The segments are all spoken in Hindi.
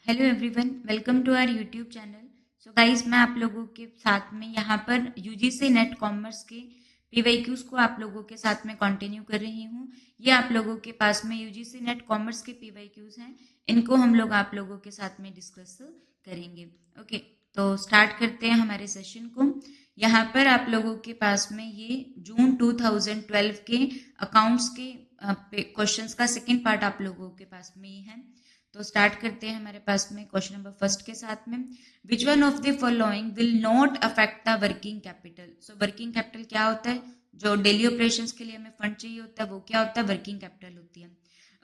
Hello everyone, welcome to our YouTube channel. So guys, मैं आप लोगों के साथ में यहाँ पर यूजीसी नेट कॉमर्स के पीवाईक्यूज को आप लोगों के साथ में कंटिन्यू कर रही हूँ। ये आप लोगों के पास में यूजीसी नेट कॉमर्स के पीवाईक्यूज हैं, इनको हम लोग आप लोगों के साथ में डिस्कस करेंगे। ओके, तो स्टार्ट करते हैं हमारे सेशन को। यहाँ पर आप लोगों के पास में ये जून 2012 के अकाउंट्स के क्वेश्चंस का सेकेंड पार्ट आप लोगों के पास में ही है। तो स्टार्ट करते हैं हमारे पास में क्वेश्चन नंबर फर्स्ट के साथ में। Which one of the following will not affect the working capital. So working capital क्या होता है? जो डेली ऑपरेशंस के लिए हमें फंड चाहिए होता है वो क्या होता है? वर्किंग कैपिटल होती है।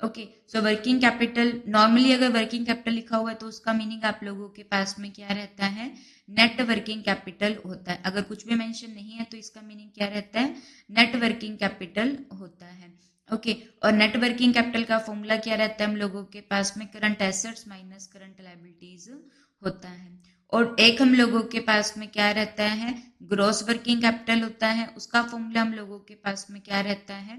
Okay, so working capital, normally अगर वर्किंग कैपिटल लिखा हुआ है तो उसका मीनिंग आप लोगों के पास में क्या रहता है? नेट वर्किंग कैपिटल होता है। अगर कुछ भी मेंशन नहीं है तो इसका मीनिंग क्या रहता है? नेट वर्किंग कैपिटल होता है। ओके, और नेट वर्किंग कैपिटल का फॉर्मूला क्या रहता है हम लोगों के पास में? Current assets minus current liabilities होता है। और एक हम लोगों के पास में क्या रहता है? ग्रॉस वर्किंग कैपिटल होता है। उसका फॉर्मूला हम लोगों के पास में क्या रहता है?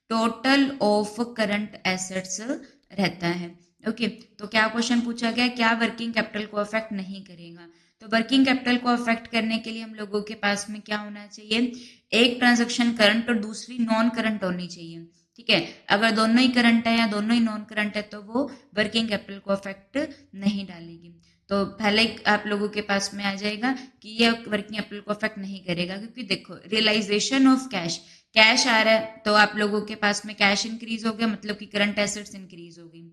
टोटल ऑफ करंट एसेट्स रहता है। ओके, तो क्या क्वेश्चन पूछा गया? क्या वर्किंग कैपिटल को अफेक्ट नहीं करेगा? तो वर्किंग कैपिटल को अफेक्ट करने के लिए हम लोगों के पास में क्या होना चाहिए? एक ट्रांजेक्शन करंट और दूसरी नॉन करंट होनी चाहिए। ठीक है, अगर दोनों ही करंट है या दोनों ही नॉन करंट है तो वो वर्किंग कैपिटल को अफेक्ट नहीं डालेगी। तो पहले आप लोगों के पास में आ जाएगा कि ये वर्किंग कैपिटल को अफेक्ट नहीं करेगा, क्योंकि देखो रियलाइजेशन ऑफ कैश, कैश आ रहा है तो आप लोगों के पास में कैश इंक्रीज हो गया, मतलब कि करंट एसेट्स इंक्रीज हो गई।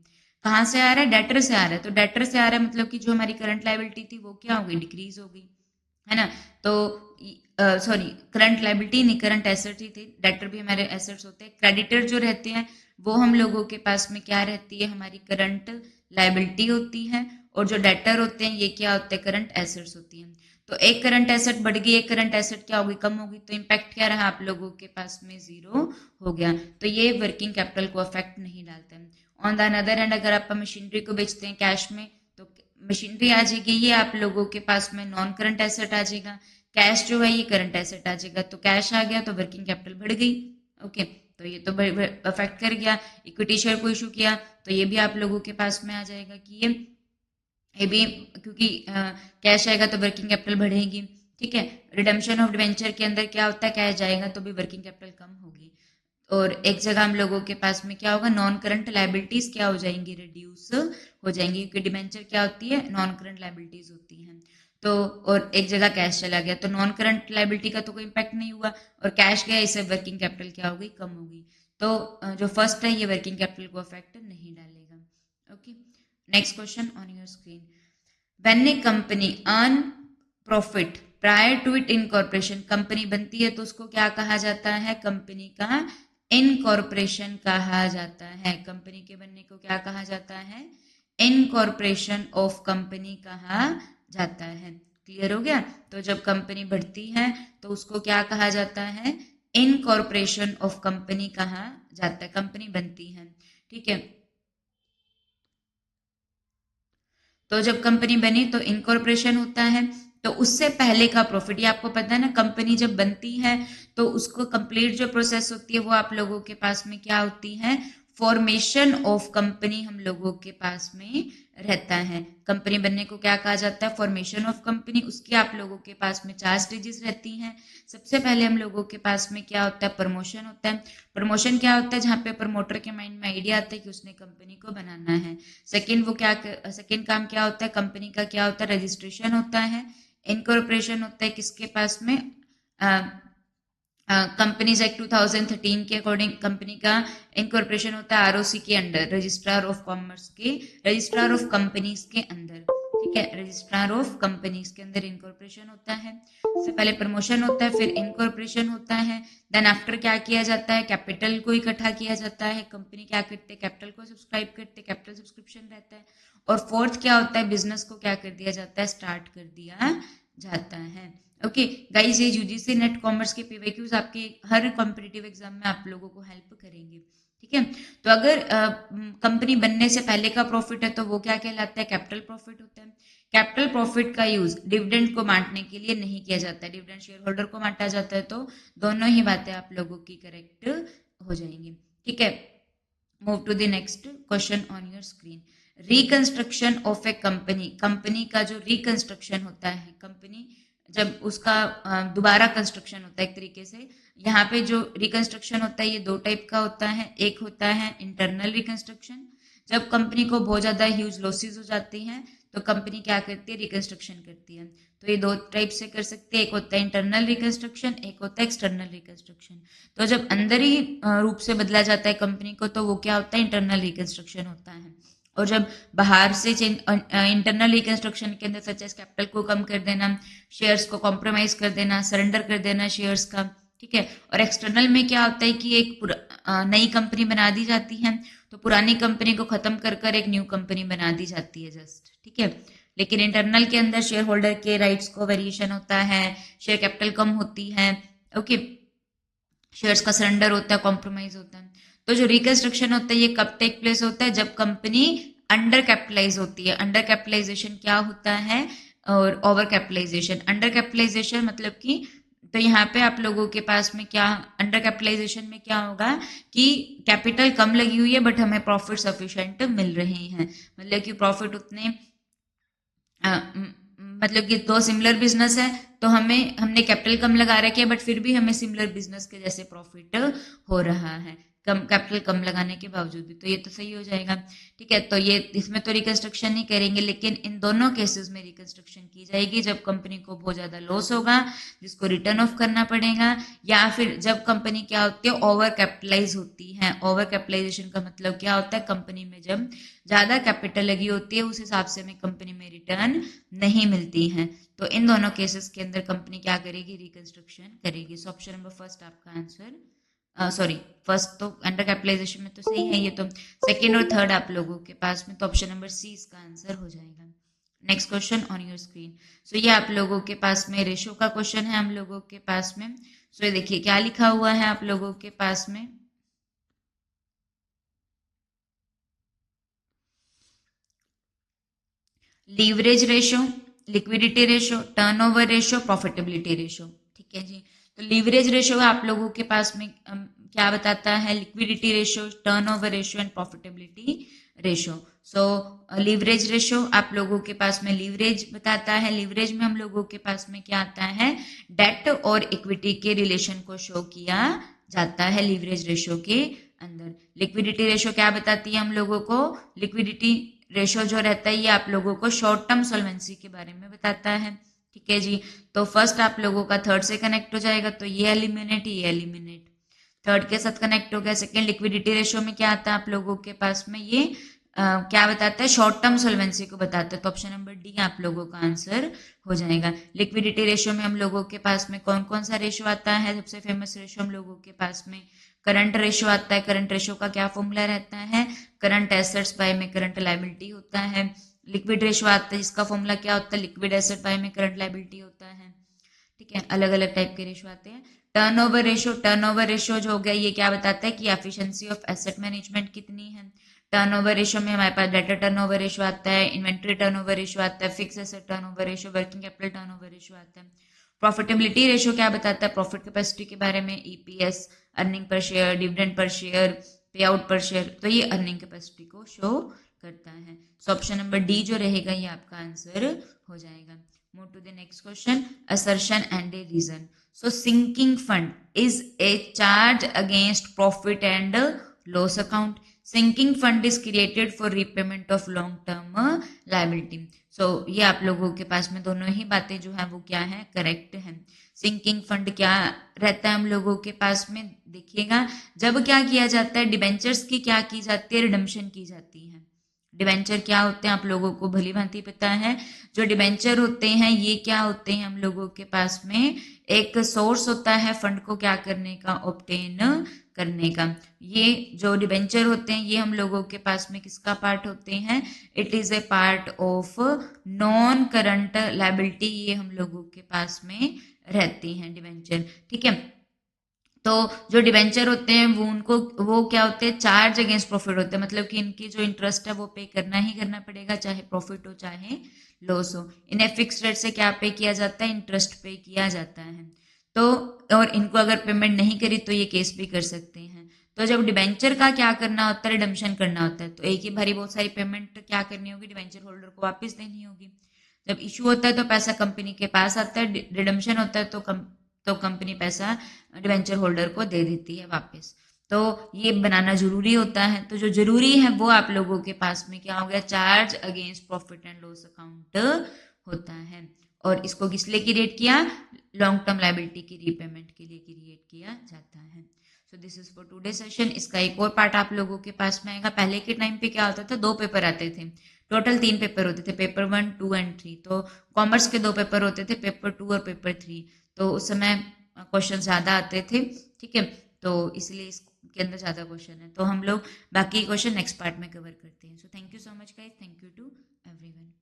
कहाँ से आ रहा है? डेटर से आ रहा है। तो डेटर से आ रहा है मतलब कि जो हमारी करंट लायबिलिटी थी वो क्या हो गई? डिक्रीज हो गई, है ना। तो सॉरी, करंट लायबिलिटी नहीं, करंट एसेट ही थे। डेटर भी हमारे एसेट्स होते हैं। क्रेडिटर जो रहते हैं वो हम लोगों के पास में क्या रहती है? हमारी करंट लायबिलिटी होती है। और जो डेटर होते हैं ये क्या होते हैं? करंट एसेट्स होती हैं। तो एक करंट एसेट बढ़ गई, एक करंट एसेट क्या होगी? कम होगी। तो इम्पैक्ट क्या रहा आप लोगों के पास में? जीरो हो गया। तो ये वर्किंग कैपिटल को अफेक्ट नहीं डालता है। ऑन द अनदर हैंड, अगर आप मशीनरी को बेचते हैं कैश में तो मशीनरी आ जाएगी, ये आप लोगों के पास में नॉन करंट एसेट आ जाएगा। कैश जो है ये करंट एसेट आ जाएगा। तो कैश आ गया तो वर्किंग कैपिटल बढ़ गई। ओके, तो ये तो अफेक्ट कर गया। इक्विटी शेयर को इशू किया तो ये भी आप लोगों के पास में आ जाएगा कि ये भी, क्योंकि कैश आएगा तो वर्किंग कैपिटल बढ़ेगी। ठीक है, रिडेम्पशन ऑफ डिवेंचर के अंदर क्या होता है? कैश जाएगा तो भी वर्किंग कैपिटल कम होगी। और एक जगह हम लोगों के पास में क्या होगा? नॉन करंट लायबिलिटीज क्या हो जाएंगी? रिड्यूस हो जाएंगी, क्योंकि डिबेंचर क्या होती है? नॉन करंट लायबिलिटीज होती हैं। तो और एक जगह कैश चला गया तो नॉन करंट लायबिलिटी का तो कोई इम्पैक्ट नहीं हुआ, और कैश गया, इससे वर्किंग कैपिटल क्या हो गई? कम हो गई। तो जो फर्स्ट है ये वर्किंग कैपिटल को अफेक्ट नहीं डालेगा। Okay, next question on your screen. When a company earn profit prior to it incorporation, company बनती है तो उसको क्या कहा जाता है? कंपनी का इनकॉर्पोरेशन कहा जाता है। कंपनी के बनने को क्या कहा जाता है? इनकॉर्पोरेशन ऑफ कंपनी कहा जाता है। क्लियर हो गया? तो जब कंपनी बढ़ती है तो उसको क्या कहा जाता है? इनकॉर्पोरेशन ऑफ कंपनी कहा जाता है। कंपनी बनती है, ठीक है। तो जब कंपनी बनी तो इनकॉर्पोरेशन होता है। तो उससे पहले का प्रॉफिट, ये आपको पता है ना, कंपनी जब बनती है तो उसको कंप्लीट जो प्रोसेस होती है वो आप लोगों के पास में क्या होती है? फॉर्मेशन ऑफ कंपनी हम लोगों के पास में रहता है। कंपनी बनने को क्या कहा जाता है? Formation of company. उसकी आप लोगों के पास में 4 स्टेजेस रहती हैं। सबसे पहले हम लोगों के पास में क्या होता है? प्रमोशन होता है। प्रमोशन क्या होता है? जहाँ पे प्रमोटर के माइंड में आइडिया आता है कि उसने कंपनी को बनाना है। सेकंड काम क्या होता है? कंपनी का क्या होता है? रजिस्ट्रेशन होता है। इनकॉर्पोरेशन होता है किसके पास में? कंपनीज एक्ट 2013 के अकॉर्डिंग कंपनी का इनकॉर्पोरेशन होता है आरओसी के अंडर, रजिस्ट्रार ऑफ कॉमर्स के, रजिस्ट्रार ऑफ कंपनीज के अंदर। ठीक है, रजिस्ट्रार ऑफ कंपनीज के अंदर इनकॉर्पोरेशन होता है। सबसे पहले प्रमोशन होता है, फिर इनकॉर्पोरेशन होता है। देन आफ्टर क्या किया जाता है? कैपिटल को इकट्ठा किया जाता है। कंपनी क्या करते हैं? कैपिटल को सब्सक्राइब करते हैं, कैपिटल सब्सक्रिप्शन रहता है। और फोर्थ क्या होता है? बिजनेस को क्या कर दिया जाता है? स्टार्ट कर दिया जाता है। ओके गाइस, ये यूजीसी नेट कॉमर्स के पीवाईक्यूज आपके हर कॉम्पिटिटिव एग्जाम में आप लोगों को हेल्प करेंगे। ठीक है, तो अगर कंपनी बनने से पहले का प्रॉफिट है तो वो क्या कहलाता है? कैपिटल प्रॉफिट होता है। कैपिटल प्रॉफिट का यूज डिविडेंड को बांटने के लिए नहीं किया जाता है, डिविडेंड शेयर होल्डर को बांटा जाता है। तो दोनों ही बातें आप लोगों की करेक्ट हो जाएंगी। ठीक है, move to the next question on your screen. Reconstruction of a company, company का जो रिकंस्ट्रक्शन होता है, कंपनी जब उसका दोबारा कंस्ट्रक्शन होता है एक तरीके से, यहाँ पे जो रिकंस्ट्रक्शन होता है ये दो टाइप का होता है। एक होता है इंटरनल रिकंस्ट्रक्शन, जब कंपनी को बहुत ज्यादा ह्यूज लॉसेस हो जाती हैं तो कंपनी क्या करती है, रिकंस्ट्रक्शन करती है। तो ये दो टाइप से कर सकते हैं, एक होता है इंटरनल रिकंस्ट्रक्शन, एक होता है एक्सटर्नल रिकंस्ट्रक्शन। तो जब अंदर ही रूप से बदला जाता है कंपनी को तो वो क्या होता है, इंटरनल रिकंस्ट्रक्शन होता है। और जब बाहर से इंटरनल रिकंस्ट्रक्शन के अंदर सच एज कैपिटल को कम कर देना, शेयर्स को कॉम्प्रोमाइज कर देना, सरेंडर कर देना शेयर्स का, ठीक है। और एक्सटर्नल में क्या होता है कि एक नई कंपनी बना दी जाती है, तो पुरानी कंपनी को खत्म कर कर एक न्यू कंपनी बना दी जाती है जस्ट, ठीक है। लेकिन इंटरनल के अंदर शेयर होल्डर के राइट्स को वेरिएशन होता है, शेयर कैपिटल कम होती है, ओके, शेयर्स का सरेंडर होता है, कॉम्प्रोमाइज होता है। तो जो रिकंस्ट्रक्शन होता है ये कब टेक प्लेस होता है, जब कंपनी अंडर कैपिटलाइज होती है। अंडर कैपिटलाइजेशन क्या होता है, और ओवर कैपिटलाइजेशन। अंडर कैपिटलाइजेशन मतलब कि, तो यहाँ पे आप लोगों के पास में क्या, अंडर कैपिटलाइजेशन में क्या होगा कि कैपिटल कम लगी हुई है बट हमें प्रॉफिट सफिशिएंट मिल रहे हैं, मतलब कि प्रॉफिट उतने मतलब कि दो सिमिलर बिजनेस है तो हमने कैपिटल कम लगा रखी है बट फिर भी हमें सिमिलर बिजनेस के जैसे प्रॉफिट हो रहा है, कम कैपिटल कम लगाने के बावजूद भी, तो ये तो सही हो जाएगा, ठीक है। तो ये इसमें तो रिकंस्ट्रक्शन नहीं करेंगे, लेकिन इन दोनों केसेस में रिकंस्ट्रक्शन की जाएगी जब कंपनी को बहुत ज्यादा लॉस होगा जिसको रिटर्न ऑफ करना पड़ेगा, या फिर जब कंपनी क्या होती है, ओवर कैपिटलाइज होती है। ओवर कैपिटलाइजेशन का मतलब क्या होता है, कंपनी में जब ज्यादा कैपिटल लगी होती है उस हिसाब से हमें कंपनी में रिटर्न नहीं मिलती है। तो इन दोनों केसेस के अंदर कंपनी क्या करेगी, रिकंस्ट्रक्शन करेगी। सो ऑप्शन नंबर फर्स्ट आपका आंसर, सॉरी फर्स्ट तो अंडर कैपिटलाइजेशन में तो सही है ये, तो सेकंड और थर्ड आप लोगों के पास में, तो ऑप्शन नंबर सी इसका आंसर हो जाएगा। Next question on your screen. So ये आप लोगों के पास में रेशो का क्वेश्चन है हम लोगों के पास में। सो ये देखिए क्या लिखा हुआ है आप लोगों के पास में, leverage ratio, liquidity ratio, turnover ratio, profitability ratio, ठीक है जी। तो लीवरेज रेशो आप लोगों के पास में क्या बताता है, liquidity ratio, turnover ratio and profitability ratio. So leverage ratio आप लोगों के पास में लीवरेज बताता है। लीवरेज में हम लोगों के पास में क्या आता है, डेट और इक्विटी के रिलेशन को शो किया जाता है लीवरेज रेशो के अंदर। लिक्विडिटी रेशो क्या बताती है हम लोगों को, लिक्विडिटी रेशो जो रहता है ये आप लोगों को शॉर्ट टर्म सॉल्वेंसी के बारे में बताता है, ठीक है जी। तो फर्स्ट आप लोगों का थर्ड से कनेक्ट हो जाएगा, तो ये एलिमिनेट, ये एलिमिनेट, थर्ड के साथ कनेक्ट हो गया। सेकेंड लिक्विडिटी रेशो में क्या आता है आप लोगों के पास में, ये क्या बताता है, शॉर्ट टर्म सॉल्वेंसी को बताता है, तो ऑप्शन नंबर डी आप लोगों का आंसर हो जाएगा। लिक्विडिटी रेशो में हम लोगों के पास में कौन कौन सा रेशो आता है, सबसे फेमस रेशो हम लोगों के पास में करंट रेशो आता है। करंट रेशो का क्या फॉर्मूला रहता है, करंट एसेट्स बाय में करंट लायबिलिटी होता है। लिक्विड रेशो आता है जिसका फॉर्मूला क्या होता है, लिक्विड एसेट बाय में करंट लायबिलिटी होता है, ठीक है। अलग अलग टाइप के रेशो आते हैं। टर्नओवर रेशो, टर्नओवर रेशो जो हो गया ये क्या बताता है कि एफिशिएंसी ऑफ एसेट मैनेजमेंट कितनी है। टर्नओवर रेशो में हमारे पास डेटा टर्नओवर रेशो आता है, इन्वेंट्री टर्नओवर रेशो आता है, fix asset turnover ratio, working capital turnover ratio आता है। प्रॉफिटेबिलिटी रेशो क्या बताता है, प्रॉफिट कैपेसिटी के बारे में, EPS, earning per share, dividend per share, पे आउट पर शेयर, तो ये अर्निंग कैपेसिटी को शो करता है। सो ऑप्शन नंबर डी जो रहेगा ये आपका आंसर हो जाएगा। Move to the next question. Assertion and a reason. So sinking fund is a charge against profit and loss account. Sinking fund is created for repayment of long term liability. So ये आप लोगों के पास में दोनों ही बातें जो है वो क्या है, करेक्ट है। सिंकिंग फंड क्या रहता है हम लोगों के पास में, देखिएगा जब क्या किया जाता है, डिबेंचर्स की क्या की जाती है, रिडम्पशन की जाती है। डिबेंचर क्या होते हैं आप लोगों को भली भांति पता है। जो डिबेंचर होते हैं ये क्या होते हैं हम लोगों के पास में, एक सोर्स होता है फंड को क्या करने का, ऑब्टेन करने का। ये जो डिबेंचर होते हैं ये हम लोगों के पास में किसका पार्ट होते हैं, it is a part of non current liability, ये हम लोगों के पास में रहती हैं डिबेंचर, ठीक है। तो जो डिबेंचर होते हैं वो क्या होते हैं, चार्ज अगेंस्ट प्रॉफिट होते हैं, मतलब कि इनकी जो इंटरेस्ट है वो पे करना ही करना पड़ेगा, चाहे प्रॉफिट हो चाहे लॉस हो। इन्हें फिक्स रेट से क्या पे किया जाता है, इंटरेस्ट पे किया जाता है। तो और इनको अगर पेमेंट नहीं करी तो ये केस भी कर सकते हैं। तो जब डिबेंचर का क्या करना होता है, रिडम्पशन करना होता है, तो एक ही बारी बहुत सारी पेमेंट क्या करनी होगी, डिबेंचर होल्डर को वापस देनी होगी। जब इशू होता है तो पैसा कंपनी के पास आता है, रिडम्पशन होता है तो कंपनी पैसा डिबेंचर होल्डर को दे देती है वापस। तो ये बनाना जरूरी होता है। तो जो जरूरी है वो आप लोगों के पास में क्या हो गया, charge against profit and loss account होता है। और इसको किस लिए क्रिएट किया, लॉन्ग टर्म लाइबिलिटी की रीपेमेंट के लिए क्रिएट किया जाता है। So this is for today session. इसका एक और पार्ट आप लोगों के पास में आएगा। पहले के टाइम पे क्या होता था, 2 पेपर आते थे, टोटल 3 पेपर होते थे, पेपर 1, 2 एंड 3। तो कॉमर्स के 2 पेपर होते थे, पेपर 2 और पेपर 3। तो उस समय क्वेश्चन ज्यादा आते थे, ठीक है, तो इसलिए इसके अंदर ज्यादा क्वेश्चन है। तो हम लोग बाकी क्वेश्चन नेक्स्ट पार्ट में कवर करते हैं। So thank you so much guys, thank you to everyone.